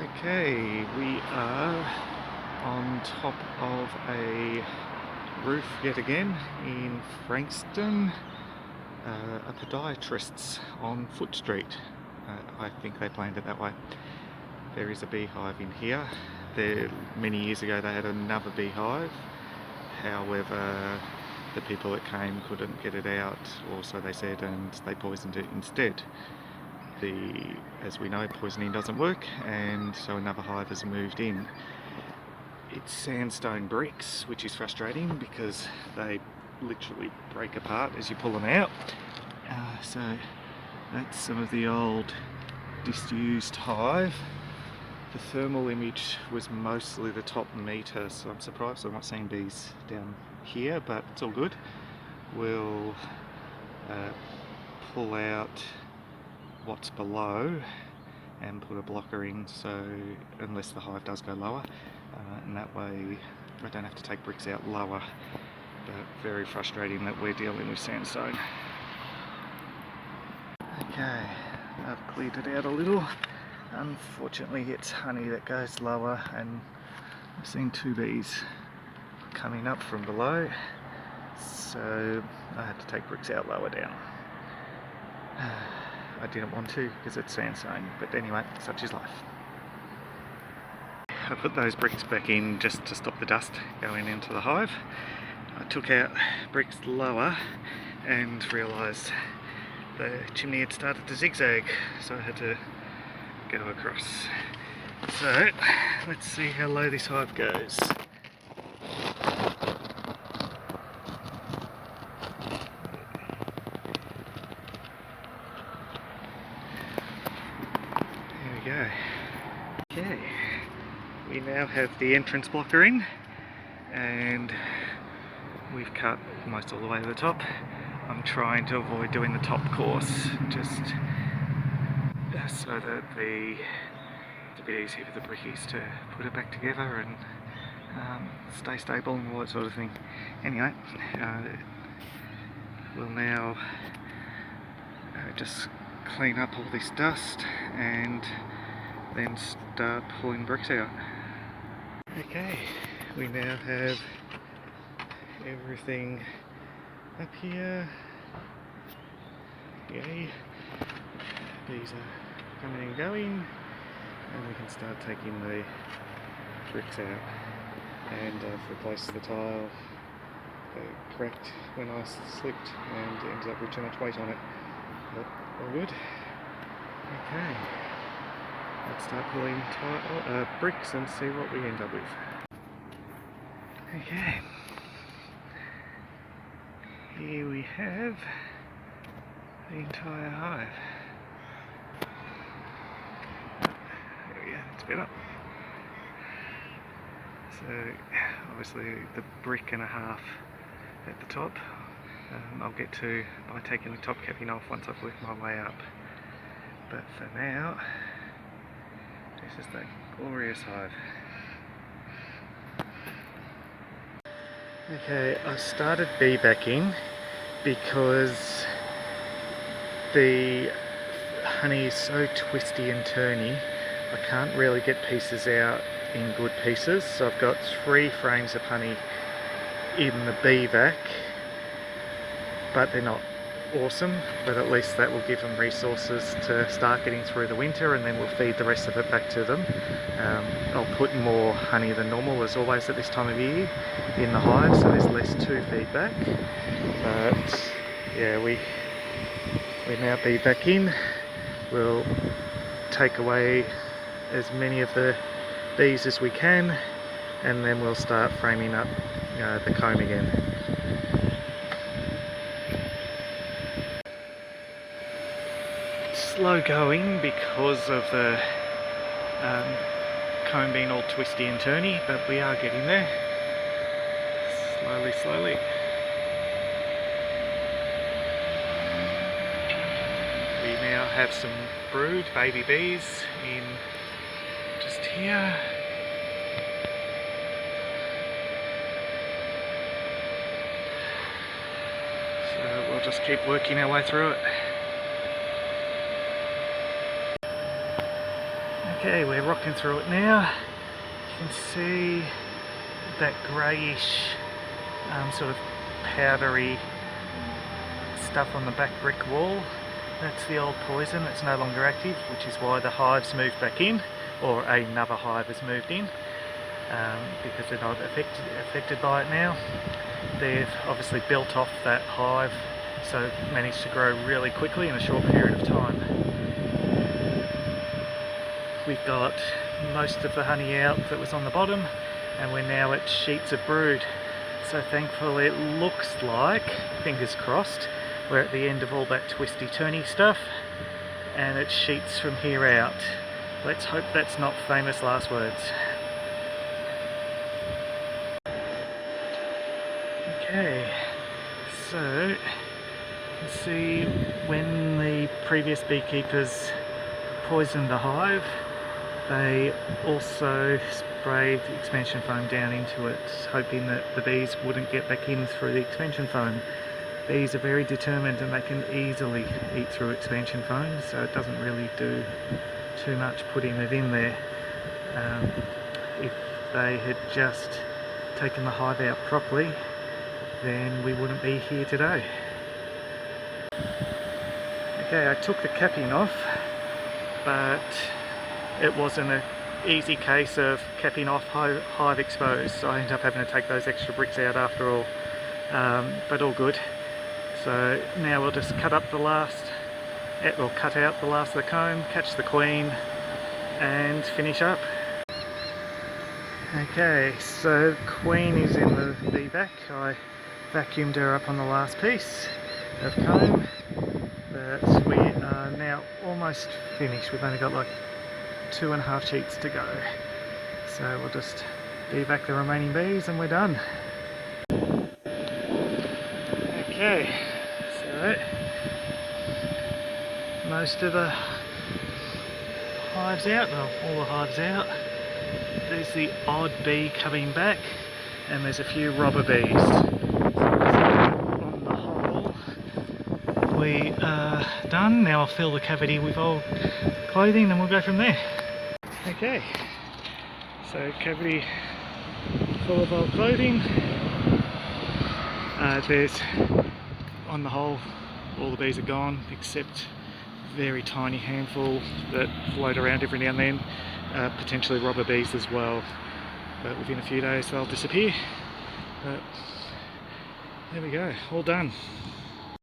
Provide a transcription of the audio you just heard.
Okay, we are on top of a roof yet again in Frankston. A podiatrist's on Foot Street. I think they planned it that way. There is a beehive in here. Many years ago they had another beehive. However, the people that came couldn't get it out, or so they said, and they poisoned it instead. As we know, poisoning doesn't work, and so another hive has moved in. It's sandstone bricks, which is frustrating because they literally break apart as you pull them out. So that's some of the old disused hive. The thermal image was mostly the top metre, so I'm surprised I'm not seeing bees down here, but it's all good. We'll pull out what's below and put a blocker in, so unless the hive does go lower, and that way I don't have to take bricks out lower. But very frustrating that we're dealing with sandstone. Okay, I've cleared it out a little. Unfortunately it's honey that goes lower, and I've seen two bees coming up from below, so I had to take bricks out lower down. I didn't want to because it's sandstone, but anyway, such is life. I put those bricks back in just to stop the dust going into the hive. I took out bricks lower and realised the chimney had started to zigzag, so I had to go across. So let's see how low this hive goes. Go. Okay, we now have the entrance blocker in, and we've cut almost all the way to the top. I'm trying to avoid doing the top course, just so that it's a bit easier for the brickies to put it back together and stay stable and all that sort of thing. Anyway, we'll now just clean up all this dust and then start pulling bricks out. Okay, we now have everything up here. Yay. These are coming and going, and we can start taking the bricks out. And I've replaced the tile that cracked when I slipped and ended up with too much weight on it. But all good. Okay. Let's start pulling bricks and see what we end up with. Okay. Here we have the entire hive. There we go, it's better. So obviously the brick and a half at the top, I'll get to by taking the top capping off once I've worked my way up. But for now, this is the glorious hive. Okay, I started bee backing because the honey is so twisty and turny. I can't really get pieces out in good pieces. So I've got 3 frames of honey in the bee vac, but they're not awesome, but at least that will give them resources to start getting through the winter, and then we'll feed the rest of it back to them. I'll put more honey than normal as always at this time of year in the hive, so there's less to feed back. But yeah, we're now bee back in. We'll take away as many of the bees as we can, and then we'll start framing up the comb again. Slow going because of the comb being all twisty and turny, but we are getting there. Slowly. We now have some brood baby bees in just here. So we'll just keep working our way through it. Okay, we're rocking through it now. You can see that greyish sort of powdery stuff on the back brick wall. That's the old poison that's no longer active, which is why the hive's moved back in, or another hive has moved in, because they're not affected by it now. They've obviously built off that hive, so managed to grow really quickly in a short period of time. We've got most of the honey out that was on the bottom, and we're now at sheets of brood. So thankfully it looks like, fingers crossed, we're at the end of all that twisty turny stuff, and it's sheets from here out. Let's hope that's not famous last words. Okay, so you can see when the previous beekeepers poisoned the hive, they also sprayed expansion foam down into it, hoping that the bees wouldn't get back in through the expansion foam. Bees are very determined and they can easily eat through expansion foam, so it doesn't really do too much putting it in there. If they had just taken the hive out properly, then we wouldn't be here today. Okay, I took the capping off, but it wasn't an easy case of capping off hive exposed, so I ended up having to take those extra bricks out after all, but all good. So now we'll just cut out the last of the comb, catch the queen and finish up. Okay, so the queen is in the bee vac. I vacuumed her up on the last piece of comb, but we are now almost finished. We've only got like 2.5 sheets to go, so we'll just bee-vac the remaining bees and we're done. Okay, so most of the hives out, well, all the hives out. There's the odd bee coming back, and there's a few robber bees. On the whole, we are done. Now I'll fill the cavity with old clothing and we'll go from there. Okay, so cavity full of old clothing. There's, on the whole, all the bees are gone except a very tiny handful that float around every now and then, potentially robber bees as well, but within a few days they'll disappear. But there we go, all done.